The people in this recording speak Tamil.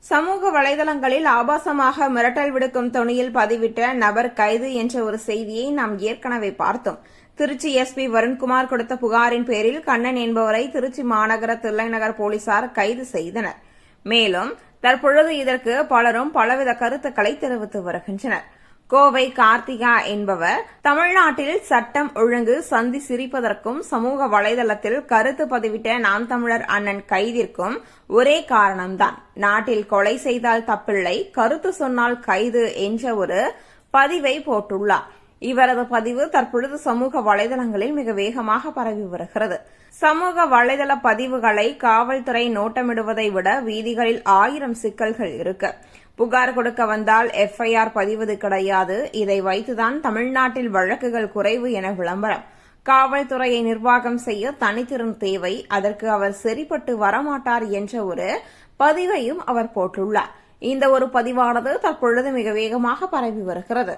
சமூக வலைதளங்களில் ஆபாசமாக மிரட்டல் விடுக்கும் தொனியில் பதிவிட்ட நபர் கைது என்ற ஒரு செய்தியை நாம் ஏற்கனவே பார்த்தோம். திருச்சி எஸ்பி வருண்குமார் கொடுத்த புகாரின் பேரில் கண்ணன் என்பவரை திருச்சி மாநகர தில்லைநகர் போலீசார் கைது செய்தனர். மேலும் தற்பொழுது இதற்கு பலரும் பலவித கருத்துக்களை தெரிவித்து வருகின்றனர். கோவை கார்த்திகா என்பவர் தமிழ்நாட்டில் சட்டம் ஒழுங்கு சந்தி சிரிப்பதற்கும் சமூக வலைதளத்தில் கருத்து பதிவிட்ட நாம் தமிழர் அண்ணன் கைதிற்கும் ஒரே காரணம்தான். நாட்டில் கொலை செய்தால் தப்பில்லை, கருத்து சொன்னால் கைது என்ற ஒரு பதிவை போட்டுள்ளார். இவரது பதிவு தற்பொழுது சமூக வலைதளங்களில் மிக வேகமாக பரவி வருகிறது. சமூக வலைதள பதிவுகளை காவல்துறை நோட்டமிடுவதை விட வீதிகளில் 1000 சிக்கல்கள் இருக்கு. புகார் கொடுக்க வந்தால் FIR பதிவது கிடையாது. இதை வைத்துதான் தமிழ்நாட்டில் வழக்குகள் குறைவு என விளம்பரம். காவல்துறையை நிர்வாகம் செய்ய தனித்திறன் தேவை, அதற்கு அவர் சரிப்பட்டு வரமாட்டார் என்ற ஒரு பதிவையும் அவர் போட்டுள்ளார். இந்த ஒரு பதிவானது தற்பொழுது மிக வேகமாக பரவி வருகிறது.